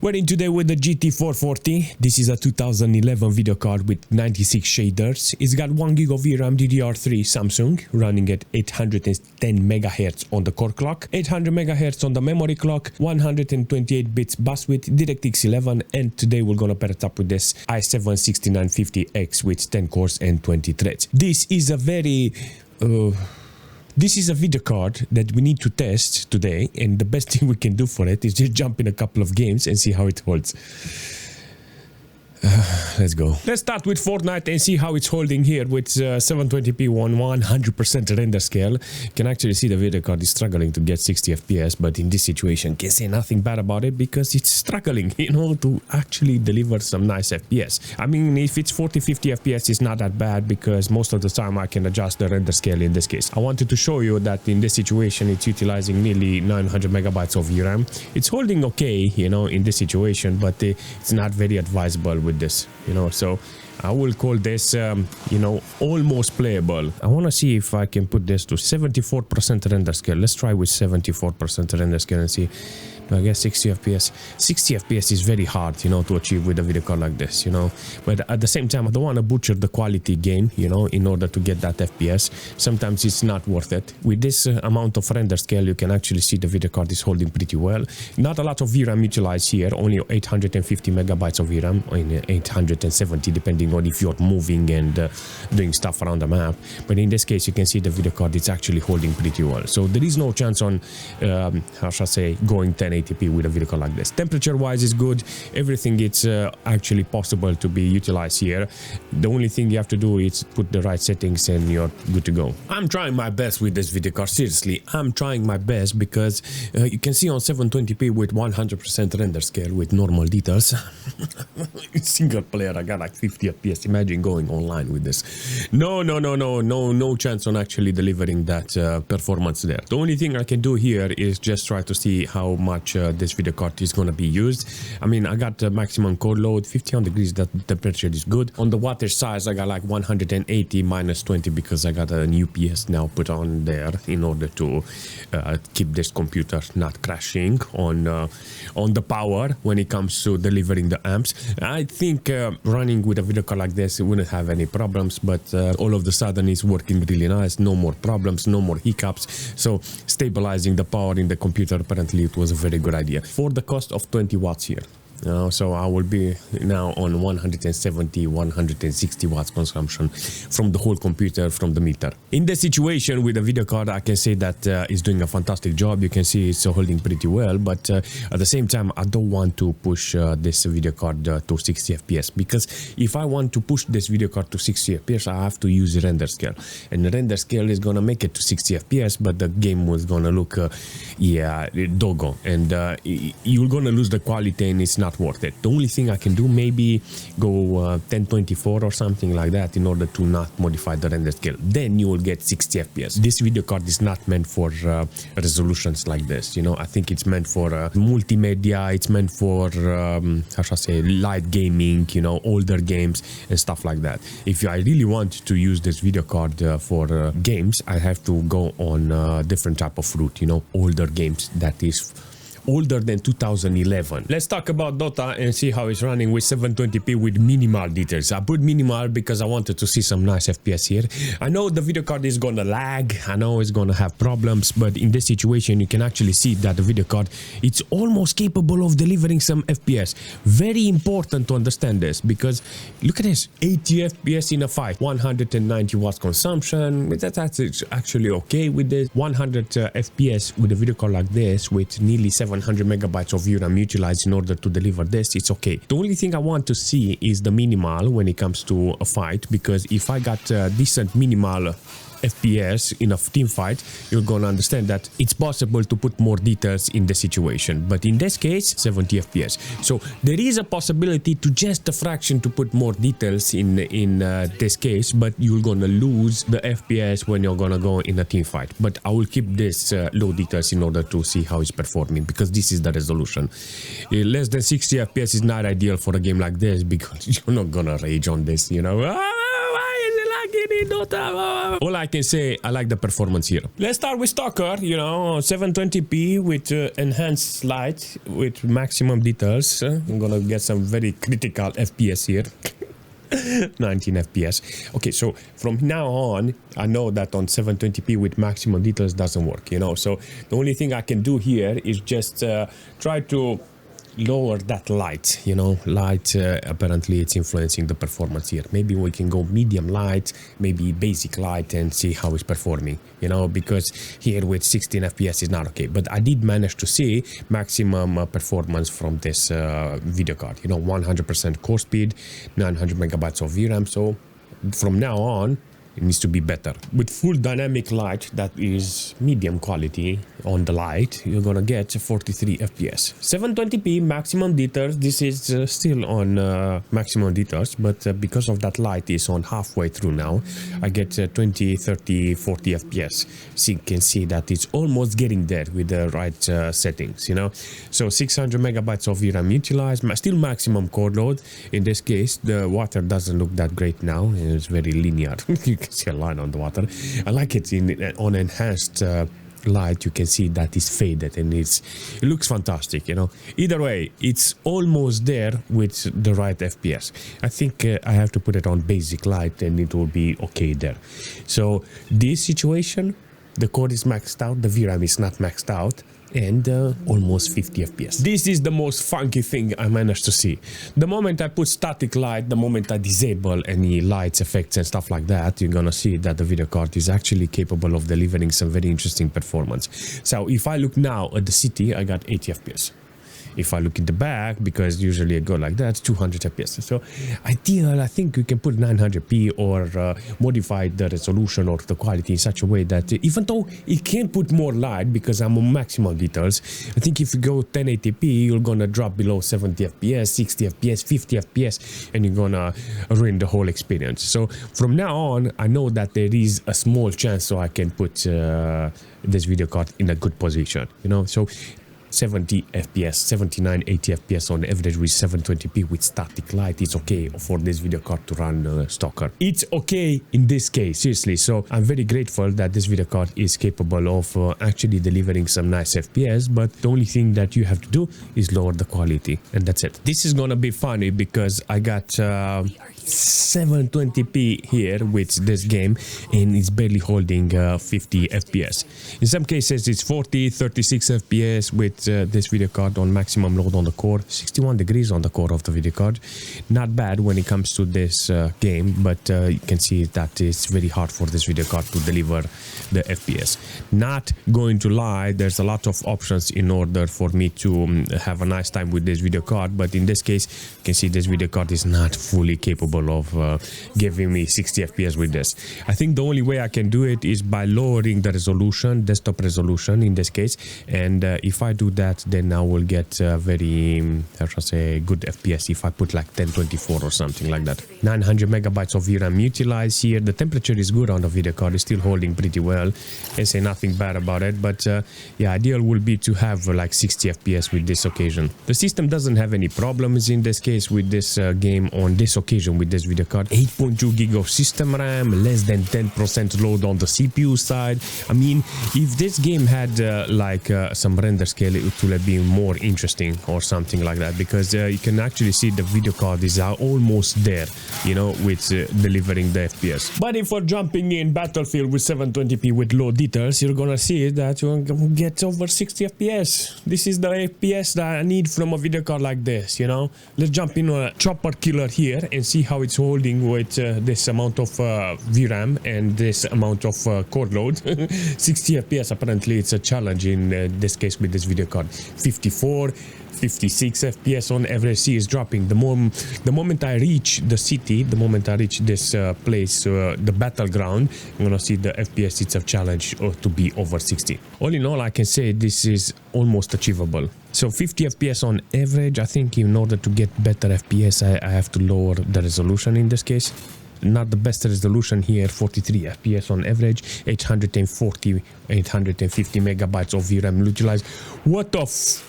We're in today with the GT440. This is a 2011 video card with 96 shaders. It's got 1 GB of VRAM DDR3 Samsung running at 810 MHz on the core clock, 800 MHz on the memory clock, 128 bits bus width, DirectX 11, and today we're gonna pair it up with this i7-6950X with 10 cores and 20 threads. This is a video card that we need to test today, and the best thing we can do for it is just jump in a couple of games and see how it holds. Let's go. Let's start with Fortnite and see how it's holding here with 720p on 100% render scale. You can actually see the video card is struggling to get 60 FPS, but in this situation can say nothing bad about it because it's struggling, you know, to actually deliver some nice FPS. I mean, if it's 40-50 FPS, it's not that bad because most of the time I can adjust the render scale in this case. I wanted to show you that in this situation it's utilizing nearly 900 megabytes of VRAM. It's holding okay, you know, in this situation, but it's not very advisable with this, you know, so I will call this you know, almost playable. I want to see if I can put this to 74% render scale. Let's try with 74% render scale and see. I guess 60 FPS. 60 FPS is very hard, you know, to achieve with a video card like this, you know. But at the same time, I don't want to butcher the quality gain, you know, in order to get that FPS. Sometimes it's not worth it. With this amount of render scale, you can actually see the video card is holding pretty well. Not a lot of VRAM utilized here, only 850 megabytes of VRAM, or 870, depending on if you're moving and doing stuff around the map. But in this case, you can see the video card is actually holding pretty well. So there is no chance on, how shall I say, going 1080p with a video card like this. Temperature wise is good. Everything it's actually possible to be utilized here. The only thing you have to do is put the right settings and you're good to go. I'm trying my best with this video card. Seriously, I'm trying my best because you can see on 720p with 100% render scale with normal details. Single player, I got like 50 FPS. Imagine going online with this. No chance on actually delivering that performance there. The only thing I can do here is just try to see how much this video card is going to be used. I mean, I got maximum core load 51 degrees. That temperature is good. On the wattage size, I got like 180 minus 20 because I got an UPS now put on there in order to keep this computer not crashing on the power when it comes to delivering the amps. I think running with a video card like this, it wouldn't have any problems, but all of a sudden it's working really nice. No more problems, no more hiccups. So stabilizing the power in the computer, apparently it was a very good idea for the cost of 20 watts here. So I will be now on 170-160 watts consumption from the whole computer, from the meter. In this situation with the video card, I can say that it's doing a fantastic job. You can see it's holding pretty well, but at the same time, I don't want to push this video card to 60 FPS because if I want to push this video card to 60 FPS, I have to use the render scale, and the render scale is gonna make it to 60 FPS, but the game was gonna look, doggo, and you're gonna lose the quality, and it's not worth it. The only thing I can do, maybe go 1024 or something like that in order to not modify the render scale. Then you will get 60 FPS. This video card is not meant for resolutions like this, you know. I think it's meant for multimedia. It's meant for how shall I say, light gaming, you know, older games and stuff like that. If I really want to use this video card for games, I have to go on a different type of route, you know, older games that is older than 2011. Let's talk about Dota and see how it's running with 720p with minimal details. I put minimal because I wanted to see some nice FPS here. I know the video card is gonna lag, I know it's gonna have problems, but in this situation you can actually see that the video card, it's almost capable of delivering some FPS. Very important to understand this because look at this, 80 FPS in a fight, 190 watts consumption. That's actually okay with this. 100 FPS with a video card like this with nearly 700 megabytes of VRAM utilized in order to deliver this, it's okay. The only thing I want to see is the minimal when it comes to a fight, because if I got decent minimal FPS in a team fight, you're gonna understand that it's possible to put more details in the situation. But in this case, 70 FPS. So there is a possibility to just a fraction to put more details in this case, but you're gonna lose the FPS when you're gonna go in a team fight. But I will keep this low details in order to see how it's performing, because this is the resolution. Less than 60 FPS is not ideal for a game like this because you're not gonna rage on this, you know. in Dota. All I can say, I like the performance here. Let's start with S.T.A.L.K.E.R, you know, 720p with enhanced light with maximum details. I'm gonna get some very critical FPS here. 19 FPS. Okay, so from now on, I know that on 720p with maximum details doesn't work, you know. So the only thing I can do here is just try to lower that light, you know. Light apparently it's influencing the performance here. Maybe we can go medium light, maybe basic light, and see how it's performing, you know, because here with 16 FPS is not okay. But I did manage to see maximum performance from this video card, you know, 100% core speed, 900 megabytes of VRAM. So from now on it needs to be better. With full dynamic light that is medium quality on the light, you're gonna get 43 FPS. 720p maximum details. This is still on maximum details, but because of that light is on halfway through now, I get 20, 30, 40 FPS. So you can see that it's almost getting there with the right settings, you know. So 600 megabytes of VRAM utilized, still maximum core load. In this case, the water doesn't look that great now. It's very linear. You can see a line on the water. I like it on enhanced light. You can see that it's faded and it looks fantastic, you know. Either way, it's almost there with the right FPS. I think I have to put it on basic light and it will be okay there. So this situation, the core is maxed out, the VRAM is not maxed out, and almost 50 FPS. This is the most funky thing I managed to see. The moment I put static light, the moment I disable any lights, effects and stuff like that, you're gonna see that the video card is actually capable of delivering some very interesting performance. So if I look now at the city, I got 80 FPS. If I look in the back, because usually I go like that, 200 FPS. So ideal, I think you can put 900p or modify the resolution or the quality in such a way that even though it can put more light because I'm on maximum details, I think if you go 1080p, you're gonna drop below 70 FPS, 60 FPS, 50 FPS, and you're gonna ruin the whole experience. So from now on, I know that there is a small chance so I can put this video card in a good position, you know. So 70 FPS, 79, 80 FPS on average with 720p with static light. It's okay for this video card to run S.T.A.L.K.E.R. It's okay in this case, seriously. So I'm very grateful that this video card is capable of actually delivering some nice FPS, but the only thing that you have to do is lower the quality, and that's it. This is gonna be funny because I got 720p here with this game and it's barely holding 50 FPS. In some cases it's 40, 36 FPS with this video card on maximum load on the core, 61 degrees on the core of the video card. Not bad when it comes to this game, but you can see that it's very hard for this video card to deliver the FPS. Not going to lie, there's a lot of options in order for me to have a nice time with this video card, but in this case you can see this video card is not fully capable of giving me 60 FPS with this. I think the only way I can do it is by lowering the resolution, desktop resolution in this case, and if I do that, then I will get very, how should I say, good FPS if I put like 1024 or something like that. 900 megabytes of VRAM utilized here. The temperature is good on the video card, it's still holding pretty well. I say nothing bad about it, but yeah, ideal will be to have like 60 FPS with this occasion. The system doesn't have any problems in this case with this game on this occasion with this video card. 8.2 gig of system RAM, less than 10% load on the CPU side. I mean, if this game had like some render scale, it would have been more interesting or something like that, because you can actually see the video card is almost there, you know, with delivering the FPS. But if we're jumping in Battlefield with 720p with low details, you're gonna see that you're gonna get over 60 FPS. This is the FPS that I need from a video card like this, you know. Let's jump in on a chopper killer here and see how it's holding with this amount of VRAM and this amount of core load. 60 FPS, apparently it's a challenge in this case with this video card. 54, 56 FPS on average. C is dropping. The moment I reach the city, the moment I reach this place, the battleground, I'm gonna see the FPS. It's a challenge to be over 60. All in all, I can say this is almost achievable. So 50 FPS on average. I think in order to get better FPS, I have to lower the resolution in this case. not the best resolution here, 43 FPS on average, 850 megabytes of VRAM utilized. What the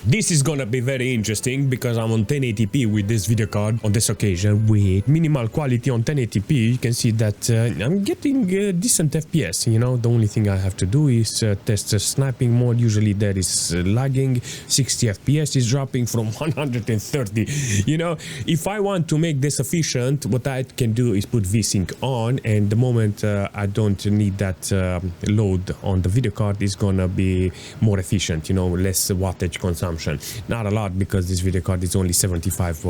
this is gonna be very interesting because I'm on 1080p with this video card on this occasion with minimal quality on 1080p. You can see that I'm getting decent FPS, you know. The only thing I have to do is test the sniping mode. Usually there is lagging, 60 FPS is dropping from 130, you know. If I want to make this efficient, what I can do is put VSync on, and the moment I don't need that load on the video card, is gonna be more efficient, you know, less wattage consumption. Not a lot because this video card is only 75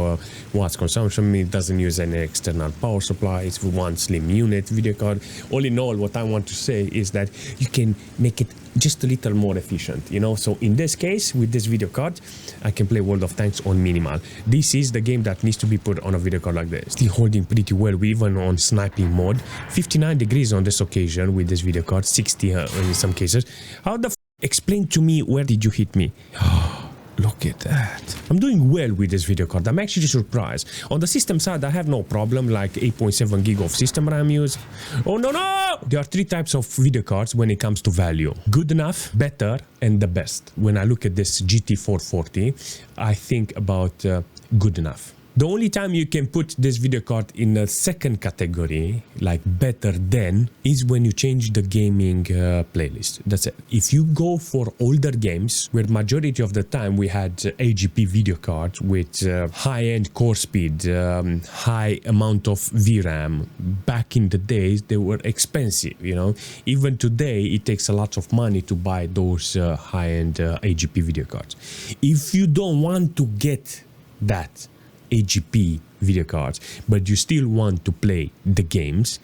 watts consumption. It doesn't use any external power supply. It's one slim unit video card. All in all, what I want to say is that you can make it just a little more efficient, you know. So in this case, with this video card, I can play World of Tanks on minimal. This is the game that needs to be put on a video card like this. Still holding pretty well, even on sniping mode. 59 degrees on this occasion with this video card, 60 in some cases. How the explain to me, where did you hit me? Look at that. I'm doing well with this video card. I'm actually surprised. On the system side, I have no problem, like 8.7 gig of system RAM use. Oh, no, no! There are three types of video cards when it comes to value. Good enough, better, and the best. When I look at this GT 440, I think about good enough. The only time you can put this video card in a second category, like better than, is when you change the gaming playlist. That's it. If you go for older games, where majority of the time we had AGP video cards with high-end core speed, high amount of VRAM, back in the days, they were expensive, you know. Even today, it takes a lot of money to buy those high-end AGP video cards. If you don't want to get that AGP video cards, but you still want to play the games,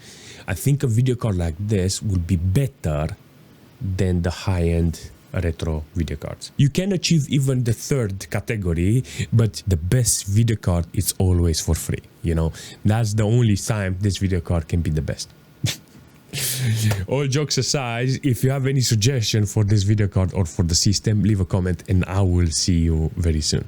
I think a video card like this will be better than the high-end retro video cards. You can achieve even the third category, but the best video card is always for free, you know. That's the only time this video card can be the best. All jokes aside, if you have any suggestion for this video card or for the system, leave a comment and I will see you very soon.